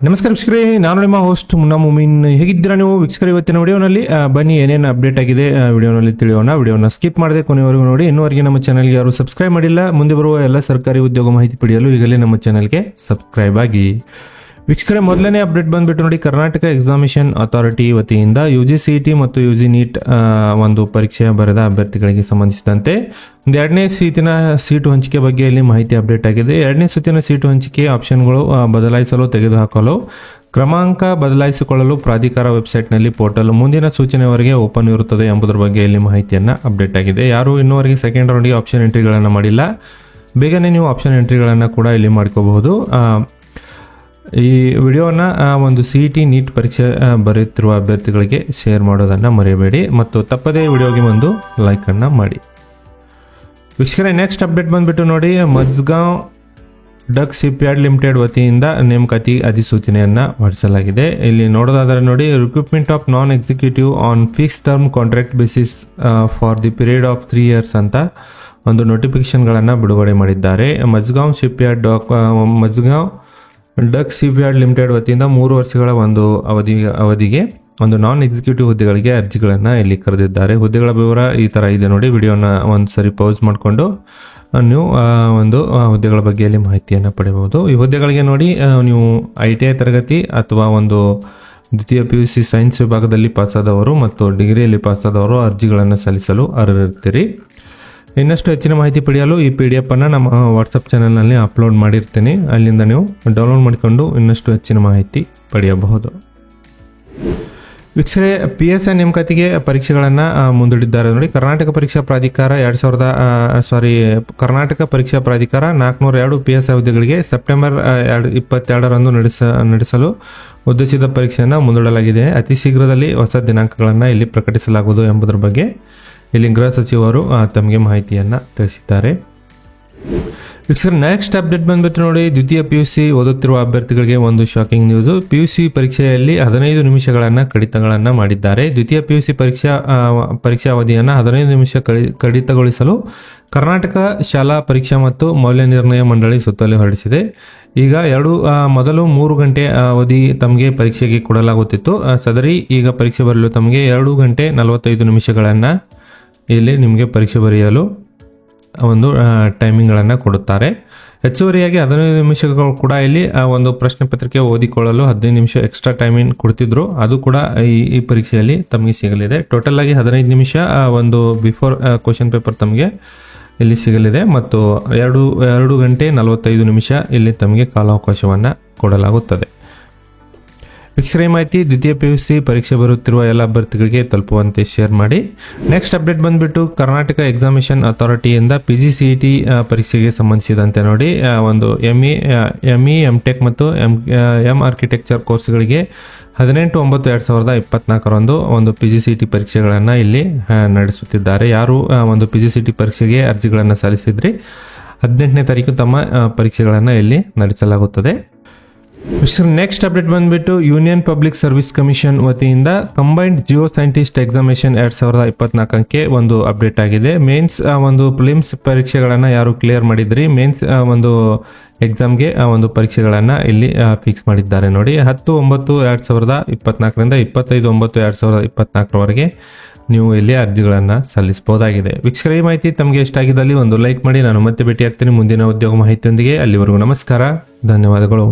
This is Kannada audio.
ನಮಸ್ಕಾರ ವೀಕ್ಷಕರೇ, ನಾನು ನಿಮ್ಮ ಹೋಸ್ಟ್ ಮುನ್ನಾ ಮುಮೀನ್. ಹೇಗಿದ್ದೀರಾ ನೀವು ವೀಕ್ಷಕರೇ? ಇವತ್ತಿನ ವಿಡಿಯೋನಲ್ಲಿ ಬನ್ನಿ ಏನೇನು ಅಪ್ಡೇಟ್ ಆಗಿದೆ ವಿಡಿಯೋನಲ್ಲಿ ತಿಳಿಯೋಣ. ವಿಡಿಯೋನ ಸ್ಕಿಪ್ ಮಾಡದೆ ಕೊನೆವರೆಗೂ ನೋಡಿ. ಇನ್ನೂವರೆಗೆ ನಮ್ಮ ಚಾನಲ್ಗೆ ಯಾರು ಸಬ್ಸ್ಕ್ರೈಬ್ ಮಾಡಿಲ್ಲ, ಮುಂದೆ ಬರುವ ಎಲ್ಲ ಸರ್ಕಾರಿ ಉದ್ಯೋಗ ಮಾಹಿತಿ ಪಡೆಯಲು ಈಗಲೇ ನಮ್ಮ ಚಾನಲ್ಗೆ ಸಬ್ಸ್ಕ್ರೈಬ್ ಆಗಿ. ವೀಕ್ಷಕರೇ, ಮೊದಲನೇ ಅಪ್ಡೇಟ್ ಬಂದ್ಬಿಟ್ಟು ನೋಡಿ, ಕರ್ನಾಟಕ ಎಕ್ಸಾಮಿನೇಷನ್ ಅಥಾರಿಟಿ ವತಿಯಿಂದ UGCET ಮತ್ತು UG NEET ಒಂದು ಪರೀಕ್ಷೆ ಬರೆದ ಅಭ್ಯರ್ಥಿಗಳಿಗೆ ಸಂಬಂಧಿಸಿದಂತೆ ಎರಡನೇ ಸುತ್ತಿನ ಸೀಟು ಹಂಚಿಕೆ ಬಗ್ಗೆ ಇಲ್ಲಿ ಮಾಹಿತಿ ಅಪ್ಡೇಟ್ ಆಗಿದೆ. ಎರಡನೇ ಸುತ್ತಿನ ಸೀಟು ಹಂಚಿಕೆ ಆಪ್ಷನ್ಗಳು ಬದಲಾಯಿಸಲು, ತೆಗೆದುಹಾಕಲು, ಕ್ರಮಾಂಕ ಬದಲಾಯಿಸಿಕೊಳ್ಳಲು ಪ್ರಾಧಿಕಾರ ವೆಬ್ಸೈಟ್ನಲ್ಲಿ ಪೋರ್ಟಲ್ ಮುಂದಿನ ಸೂಚನೆವರೆಗೆ ಓಪನ್ ಇರುತ್ತದೆ ಎಂಬುದರ ಬಗ್ಗೆ ಇಲ್ಲಿ ಮಾಹಿತಿಯನ್ನು ಅಪ್ಡೇಟ್ ಆಗಿದೆ. ಯಾರು ಇನ್ನೂವರೆಗೆ ಸೆಕೆಂಡ್ ರೌಂಡ್ಗೆ ಆಪ್ಷನ್ ಎಂಟ್ರಿಗಳನ್ನು ಮಾಡಿಲ್ಲ, ಬೇಗನೆ ನೀವು ಆಪ್ಷನ್ ಎಂಟ್ರಿಗಳನ್ನು ಕೂಡ ಇಲ್ಲಿ ಮಾಡ್ಕೋಬಹುದು. ಈ ವಿಡಿಯೋನ ಒಂದು CET NEET ಪರೀಕ್ಷೆ ಬರೆಯುತ್ತಿರುವ ಅಭ್ಯರ್ಥಿಗಳಿಗೆ ಶೇರ್ ಮಾಡೋದನ್ನು ಮರೆಯಬೇಡಿ ಮತ್ತು ತಪ್ಪದೇ ವಿಡಿಯೋಗೆ ಒಂದು ಲೈಕನ್ನು ಮಾಡಿ. ವೀಕ್ಷಕರೇ, ನೆಕ್ಸ್ಟ್ ಅಪ್ಡೇಟ್ ಬಂದ್ಬಿಟ್ಟು ನೋಡಿ, ಮಜ್ಗಾಂವ್ ಡಕ್ ಶಿಪ್ಯಾರ್ಡ್ ಲಿಮಿಟೆಡ್ ವತಿಯಿಂದ ನೇಮಕಾತಿ ಅಧಿಸೂಚನೆಯನ್ನು ಹೊರಡಿಸಲಾಗಿದೆ. ಇಲ್ಲಿ ನೋಡೋದಾದರೆ ನೋಡಿ, recruitment of non executive on fix term contract basis for the period of 3 years ಅಂತ ಒಂದು ನೋಟಿಫಿಕೇಶನ್ಗಳನ್ನು ಬಿಡುಗಡೆ ಮಾಡಿದ್ದಾರೆ. ಮಜ್ಗಾಂವ್ ಡಕ್ ಶಿಪ್ಯಾರ್ಡ್ ಲಿಮಿಟೆಡ್ ವತಿಯಿಂದ 3 ವರ್ಷಗಳ ಒಂದು ಅವಧಿಗೆ ಒಂದು ನಾನ್ ಎಕ್ಸಿಕ್ಯೂಟಿವ್ ಹುದ್ದೆಗಳಿಗೆ ಅರ್ಜಿಗಳನ್ನು ಇಲ್ಲಿ ಕರೆದಿದ್ದಾರೆ. ಹುದ್ದೆಗಳ ವಿವರ ಈ ಥರ ಇದೆ ನೋಡಿ. ವಿಡಿಯೋನ ಒಂದು ಸರಿ ಪೌಸ್ ಮಾಡಿಕೊಂಡು ನೀವು ಒಂದು ಹುದ್ದೆಗಳ ಬಗ್ಗೆ ಇಲ್ಲಿ ಮಾಹಿತಿಯನ್ನು ಪಡೆಯಬಹುದು. ಈ ಹುದ್ದೆಗಳಿಗೆ ನೋಡಿ, ನೀವು ITI ತರಗತಿ ಅಥವಾ ಒಂದು ದ್ವಿತೀಯ PUC ಸೈನ್ಸ್ ವಿಭಾಗದಲ್ಲಿ ಪಾಸಾದವರು ಮತ್ತು ಡಿಗ್ರಿಯಲ್ಲಿ ಪಾಸಾದವರು ಅರ್ಜಿಗಳನ್ನು ಸಲ್ಲಿಸಲು ಅರ್ಹರಿರ್ತೀರಿ. ಇನ್ನಷ್ಟು ಹೆಚ್ಚಿನ ಮಾಹಿತಿ ಪಡೆಯಲು ಈ PDF ಅನ್ನು ನಮ್ಮ ವಾಟ್ಸಪ್ ಚಾನಲ್ನಲ್ಲಿ ಅಪ್ಲೋಡ್ ಮಾಡಿರ್ತೀನಿ. ಅಲ್ಲಿಂದ ನೀವು ಡೌನ್ಲೋಡ್ ಮಾಡಿಕೊಂಡು ಇನ್ನಷ್ಟು ಹೆಚ್ಚಿನ ಮಾಹಿತಿ ಪಡೆಯಬಹುದು. ವೀಕ್ಷಕರೇ, PSI ನೇಮಕಾತಿಗೆ ಪರೀಕ್ಷೆಗಳನ್ನು ಮುಂದೂಡಿದ್ದಾರೆ ನೋಡಿ. ಕರ್ನಾಟಕ ಪರೀಕ್ಷಾ ಪ್ರಾಧಿಕಾರ 402 PSI ಹುದ್ದೆಗಳಿಗೆ ಸೆಪ್ಟೆಂಬರ್ 22ರಂದು ನಡೆಸಲು ಉದ್ದೇಶಿತ ಪರೀಕ್ಷೆಯನ್ನು ಮುಂದೂಡಲಾಗಿದೆ. ಅತಿ ಶೀಘ್ರದಲ್ಲಿ ಹೊಸ ದಿನಾಂಕಗಳನ್ನು ಇಲ್ಲಿ ಪ್ರಕಟಿಸಲಾಗುವುದು ಎಂಬುದರ ಬಗ್ಗೆ ಇಲ್ಲಿ ಗೃಹ ಸಚಿವರು ತಮಗೆ ಮಾಹಿತಿಯನ್ನು ತಿಳಿಸಿದ್ದಾರೆ. ವೀಕ್ಷಕರ, ನೆಕ್ಸ್ಟ್ ಅಪ್ಡೇಟ್ ಬಂದ್ಬಿಟ್ಟು ನೋಡಿ, ದ್ವಿತೀಯ PUC ಓದುತ್ತಿರುವ ಅಭ್ಯರ್ಥಿಗಳಿಗೆ ಒಂದು ಶಾಕಿಂಗ್ ನ್ಯೂಸ್. PUC ಪರೀಕ್ಷೆಯಲ್ಲಿ 15 ನಿಮಿಷಗಳನ್ನು ಕಡಿತಗಳನ್ನು ಮಾಡಿದ್ದಾರೆ. ದ್ವಿತೀಯ PUC ಪರೀಕ್ಷಾ ಅವಧಿಯನ್ನು 15 ನಿಮಿಷ ಕಡಿತಗೊಳಿಸಲು ಕರ್ನಾಟಕ ಶಾಲಾ ಪರೀಕ್ಷಾ ಮತ್ತು ಮೌಲ್ಯ ನಿರ್ಣಯ ಮಂಡಳಿ ಸುತ್ತೋಲೆ ಹೊರಡಿಸಿದೆ. ಈಗ ಮೊದಲು 3 ಗಂಟೆ ಅವಧಿ ತಮಗೆ ಪರೀಕ್ಷೆಗೆ ಕೊಡಲಾಗುತ್ತಿತ್ತು. ಸದರಿ ಈಗ ಪರೀಕ್ಷೆ ಬರಲು ತಮಗೆ 2 ಗಂಟೆ 45 ನಿಮಿಷಗಳನ್ನು ಇಲ್ಲಿ ನಿಮಗೆ ಪರೀಕ್ಷೆ ಬರೆಯಲು ಒಂದು ಟೈಮಿಂಗ್ಗಳನ್ನು ಕೊಡುತ್ತಾರೆ. ಹೆಚ್ಚುವರಿಯಾಗಿ 15 ನಿಮಿಷಗಳು ಕೂಡ ಇಲ್ಲಿ ಒಂದು ಪ್ರಶ್ನೆ ಪತ್ರಿಕೆ ಓದಿಕೊಳ್ಳಲು 15 ನಿಮಿಷ ಎಕ್ಸ್ಟ್ರಾ ಟೈಮಿಂಗ್ ಕೊಡ್ತಿದ್ರು. ಅದು ಕೂಡ ಈ ಪರೀಕ್ಷೆಯಲ್ಲಿ ತಮಗೆ ಸಿಗಲಿದೆ. ಟೋಟಲ್ ಆಗಿ 15 ನಿಮಿಷ ಒಂದು ಬಿಫೋರ್ ಕ್ವಶನ್ ಪೇಪರ್ ತಮಗೆ ಇಲ್ಲಿ ಸಿಗಲಿದೆ ಮತ್ತು 2 ಗಂಟೆ 45 ನಿಮಿಷ ಇಲ್ಲಿ ತಮಗೆ ಕಾಲಾವಕಾಶವನ್ನು ಕೊಡಲಾಗುತ್ತದೆ. ವೀಕ್ಷಕರೇ, ಮಾಹಿತಿ ದ್ವಿತೀಯ PUC ಪರೀಕ್ಷೆ ಬರುತ್ತಿರುವ ಎಲ್ಲ ಅಭ್ಯರ್ಥಿಗಳಿಗೆ ತಲುಪುವಂತೆ ಶೇರ್ ಮಾಡಿ. ನೆಕ್ಸ್ಟ್ ಅಪ್ಡೇಟ್ ಬಂದ್ಬಿಟ್ಟು ಕರ್ನಾಟಕ ಎಕ್ಸಾಮಿನೇಷನ್ ಅಥಾರಿಟಿಯಿಂದ PGCET ಪರೀಕ್ಷೆಗೆ ಸಂಬಂಧಿಸಿದಂತೆ ನೋಡಿ, ಒಂದು ME, MTech ಮತ್ತು M ಆರ್ಕಿಟೆಕ್ಚರ್ ಕೋರ್ಸ್ಗಳಿಗೆ 18/9/2024 ಒಂದು PGCET ಪರೀಕ್ಷೆಗಳನ್ನು ಇಲ್ಲಿ ನಡೆಸುತ್ತಿದ್ದಾರೆ. ಯಾರು ಒಂದು PGCET ಪರೀಕ್ಷೆಗೆ ಅರ್ಜಿಗಳನ್ನು ಸಲ್ಲಿಸಿದ್ರಿ 18ನೇ ತಾರೀಕು ತಮ್ಮ ಪರೀಕ್ಷೆಗಳನ್ನು ಇಲ್ಲಿ ನಡೆಸಲಾಗುತ್ತದೆ. ನೆಕ್ಸ್ಟ್ ಅಪ್ಡೇಟ್ ಬಂದ್ಬಿಟ್ಟು ಯೂನಿಯನ್ ಪಬ್ಲಿಕ್ ಸರ್ವಿಸ್ ಕಮಿಷನ್ ವತಿಯಿಂದ ಕಂಬೈನ್ಡ್ ಜಿಯೋ ಸೈಂಟಿಸ್ಟ್ ಎಕ್ಸಾಮಿನೇಷನ್ 2024ಕ್ಕೆ ಒಂದು ಅಪ್ಡೇಟ್ ಆಗಿದೆ. ಮೇನ್ಸ್ ಒಂದು ಪ್ರಿಲಿಮ್ಸ್ ಪರೀಕ್ಷೆಗಳನ್ನು ಯಾರು ಕ್ಲಿಯರ್ ಮಾಡಿದ್ರಿ, ಮೇನ್ಸ್ ಒಂದು ಎಕ್ಸಾಮ್ಗೆ ಒಂದು ಪರೀಕ್ಷೆಗಳನ್ನು ಇಲ್ಲಿ ಫಿಕ್ಸ್ ಮಾಡಿದ್ದಾರೆ ನೋಡಿ. 10/9/2024ರಿಂದ 25/9/2024ವರೆಗೆ ನೀವು ಇಲ್ಲಿ ಅರ್ಜಿಗಳನ್ನು ಸಲ್ಲಿಸಬಹುದಾಗಿದೆ. ವೀಕ್ಷಕರ, ಈ ಮಾಹಿತಿ ತಮಗೆ ಇಷ್ಟ ಆಗಿದ್ದಲ್ಲಿ ಒಂದು ಲೈಕ್ ಮಾಡಿ. ನಾನು ಮತ್ತೆ ಭೇಟಿ ಆಗ್ತೀನಿ ಮುಂದಿನ ಉದ್ಯೋಗ ಮಾಹಿತಿಯೊಂದಿಗೆ. ಅಲ್ಲಿವರೆಗೂ ನಮಸ್ಕಾರ, ಧನ್ಯವಾದಗಳು.